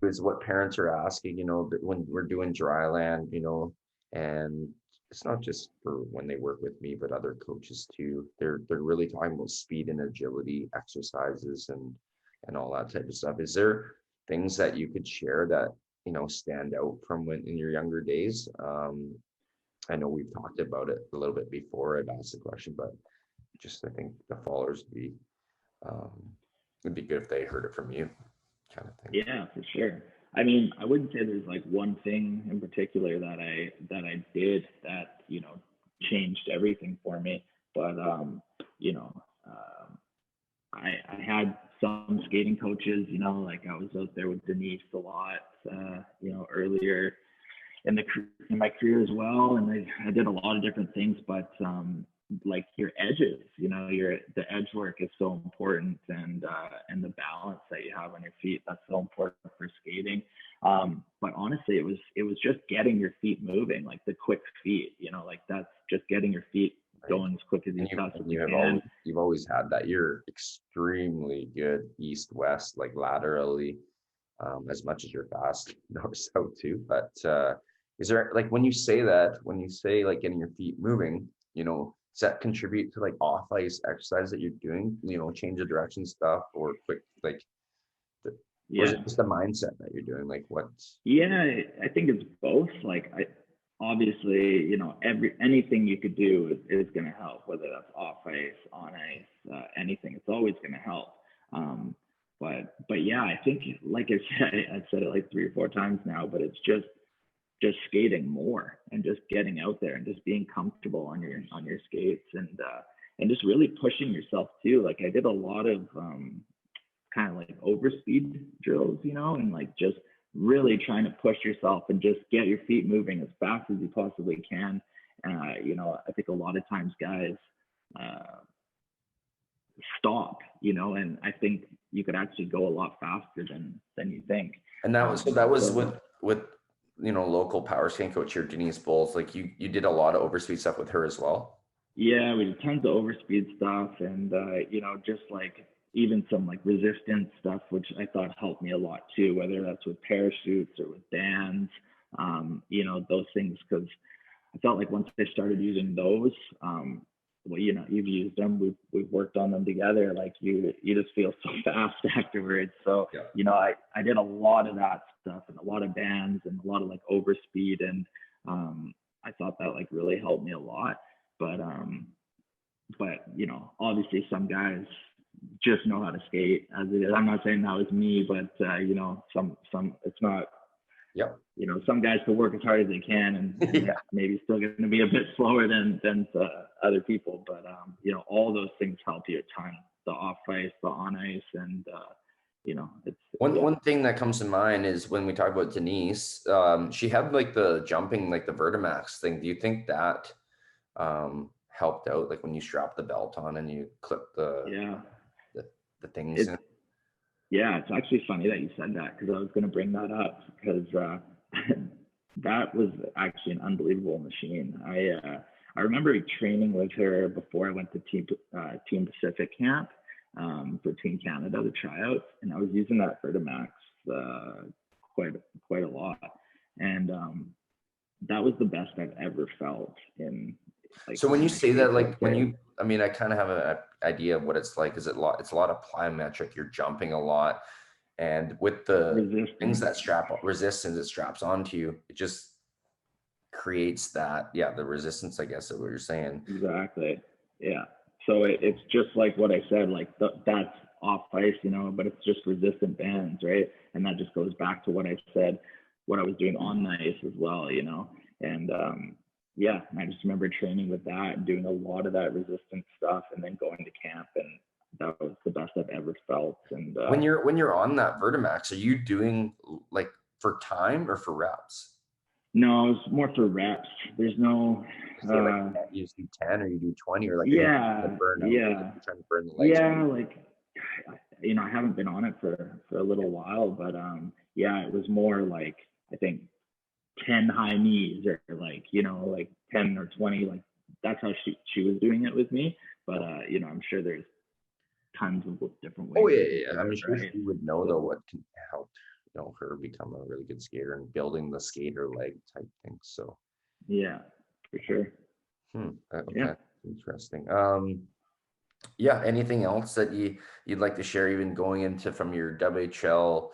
is what parents are asking, when we're doing dry land, and it's not just for when they work with me, but other coaches too. They're really talking about speed and agility exercises and all that type of stuff. Is there things that you could share that, stand out from when in your younger days? I know we've talked about it a little bit before I've asked the question, but just I think the followers um, would be good if they heard it from you, kind of thing. Yeah, for sure. I mean, I wouldn't say there's like one thing in particular that I did that, changed everything for me. But you know, I had some skating coaches, like I was out there with Dennise a lot, earlier in my career as well, and I did a lot of different things. But like your edges, the edge work is so important, and the balance that you have on your feet, that's so important for skating. But honestly, it was just getting your feet moving, like the quick feet, like that's just getting your feet going as quick as you possibly can. You've always had that. You're extremely good east-west, like laterally, as much as you're fast north-south too. But is there, like, when you say like getting your feet moving, does that contribute to like off-ice exercise that you're doing, change of direction stuff or quick, like, or is it just the mindset that you're doing? Like what's... Yeah, I think it's both. Like obviously, anything you could do is going to help, whether that's off ice, on ice, anything. It's always going to help. But yeah, I think, like I said, I've said it like 3 or 4 times now, but it's just skating more and just getting out there and just being comfortable on your skates, and just really pushing yourself too. Like I did a lot of kind of like overspeed drills, and like just really trying to push yourself and just get your feet moving as fast as you possibly can. I think a lot of times guys stop, and I think you could actually go a lot faster than you think. And that was with local power skating coach here, Dennise Bowles. Like you did a lot of overspeed stuff with her as well. Yeah, we did tons of overspeed stuff, and just like even some like resistance stuff, which I thought helped me a lot too, whether that's with parachutes or with bands, those things, because I felt like once I started using those, well, you've used them, we've worked on them together, like you just feel so fast afterwards. So, yeah. I did a lot of that stuff and a lot of bands and a lot of like overspeed, and I thought that like really helped me a lot. But obviously some guys just know how to skate as it is. I'm not saying that was me, but some it's not. Yep. Some guys can work as hard as they can, and yeah, maybe still going to be a bit slower than other people. But all those things help you a ton. The off ice, the on ice, and it's one thing that comes to mind is when we talk about Dennise, she had like the jumping, like the Vertimax thing. Do you think that helped out, like when you strap the belt on and you clip the things in? Yeah, it's actually funny that you said that, because I was going to bring that up, because that was actually an unbelievable machine. I remember training with her before I went to Team Pacific camp for Team Canada, the tryouts, and I was using that Vertimax quite a lot, and that was the best I've ever felt in. Like, so when you say that, like I kind of have an idea of what it's like. It's a lot of plyometric. You're jumping a lot, and with the things that resistance it straps onto you, it just creates that, the resistance, I guess, is what you're saying. Exactly. Yeah. So it's just like what I said, like that's off ice, but it's just resistant bands, right? And that just goes back to what I said, what I was doing on the ice as well, and yeah, I just remember training with that and doing a lot of that resistance stuff, and then going to camp, and that was the best I've ever felt. And when you're on that Vertimax, are you doing like for time or for reps? No, it's more for reps. There's no. You just do 10 or you do 20, or like you're trying to burn the legs. Yeah, like I haven't been on it for a little while, but it was more like, I think 10 high knees, or like 10 or 20, like that's how she was doing it with me. But I'm sure there's tons of different ways. Oh yeah. I'm sure she would know though what can help her become a really good skater and building the skater leg type thing. So Yeah, for sure. Yeah. okay, interesting. Yeah, anything else that you'd like to share, even going into from your WHL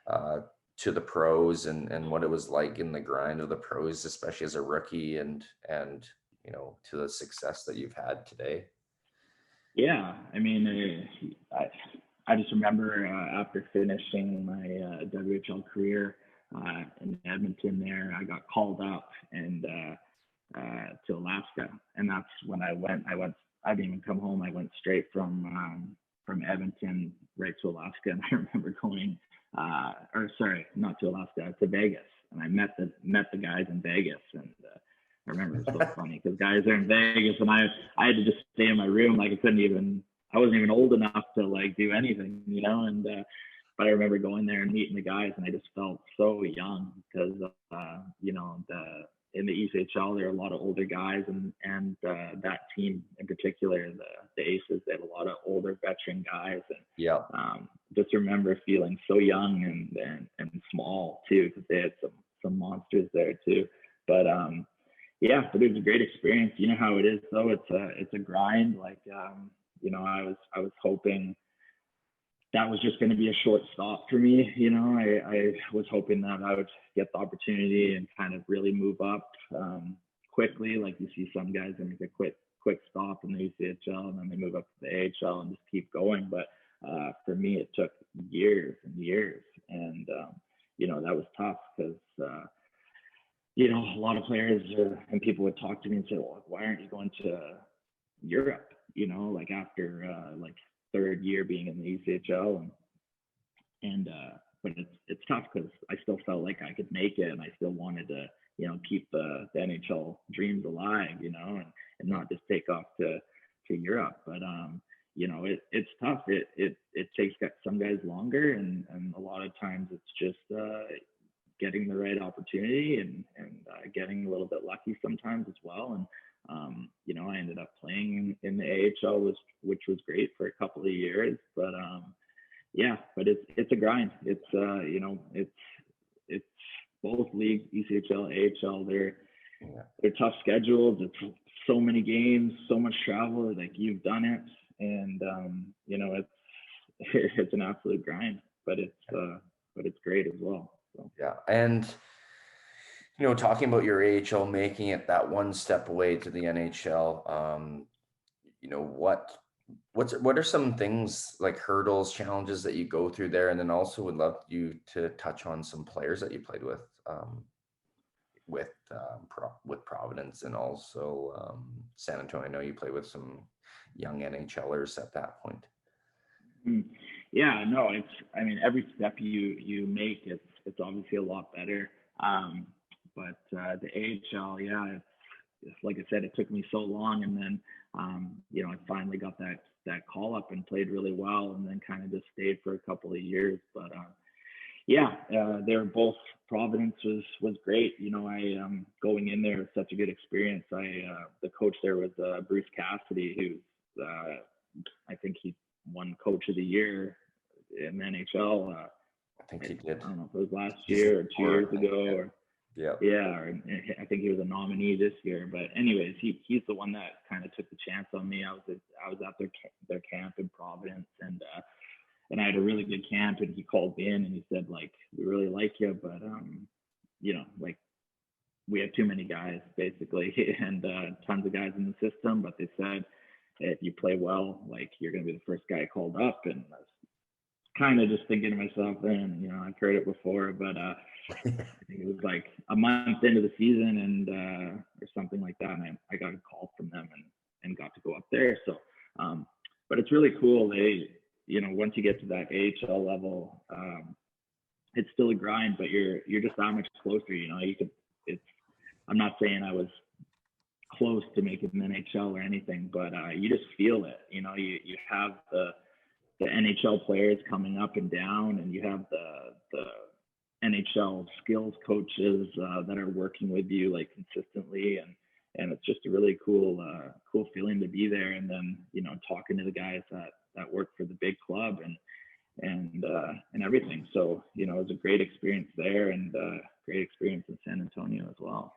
uh, to the pros, and what it was like in the grind of the pros, especially as a rookie, and to the success that you've had today? Yeah, I mean, I just remember after finishing my WHL career in Edmonton, there I got called up and to Alaska, and that's when I went. I didn't even come home. I went straight from Edmonton right to Alaska, and I remember going, or sorry, not to Alaska, to Vegas, and I met the guys in Vegas, and I remember it was so funny because guys are in Vegas, and I had to just stay in my room, like I wasn't even old enough to like do anything, and but I remember going there and meeting the guys, and I just felt so young because in the ECHL there are a lot of older guys, and that team in particular, the Aces, they had a lot of older veteran guys, and Yeah. just remember feeling so young and small too, because they had some monsters there too. But yeah, but it was a great experience. You know how it is though. It's a grind. Like I was hoping that was just going to be a short stop for me. I was hoping that I would get the opportunity and kind of really move up quickly. Like you see some guys that make a quick stop in the ECHL and then they move up to the AHL and just keep going. But for me, it took years and years, and that was tough because a lot of players and people would talk to me and say, well, why aren't you going to Europe? Like after like third year being in the ECHL, and but it's tough because I still felt like I could make it, and I still wanted to keep the NHL dreams alive, and not just take off to Europe. But it's tough. It takes some guys longer, and a lot of times it's just getting the right opportunity and getting a little bit lucky sometimes as well. And I ended up playing in the AHL, which was great for a couple of years. But yeah, but it's a grind. It's it's both leagues, ECHL, AHL. They're tough schedules. It's so many games, so much travel. Like you've done it, and it's an absolute grind. But it's great as well. So. Yeah, and talking about your AHL making it that one step away to the NHL, what are some things like hurdles, challenges that you go through there, and then also would love you to touch on some players that you played with with Providence and also San Antonio. I know you played with some young NHLers at that point. Yeah, no, every step you make, it's obviously a lot better. But the AHL, yeah, it's like I said, it took me so long, and then I finally got that call up and played really well, and then kind of just stayed for a couple of years. But they were both. Providence was great. I going in there was such a good experience. The coach there was Bruce Cassidy, who I think he won Coach of the Year in the NHL. I think he did. I don't know if it was last year or 2 years ago, or or I think he was a nominee this year. But anyways, he's the one that kind of took the chance on me. I was at their camp in Providence, and I had a really good camp, and he called me in and he said, like, we really like you, but like we have too many guys basically, and tons of guys in the system. But they said, if you play well, like you're gonna be the first guy called up. And I was kind of just thinking to myself, and I've heard it before, but I think it was like a month into the season, and or something like that, and I got a call from them and got to go up there. So but it's really cool. They once you get to that AHL level, it's still a grind, but you're just that much closer. I'm not saying I was close to making an NHL or anything, but you just feel it. You have the NHL players coming up and down, and you have the NHL skills coaches that are working with you like consistently, and it's just a really cool feeling to be there. And then talking to the guys that work for the big club, and everything. So, you know, it was a great experience there, and great experience in San Antonio as well.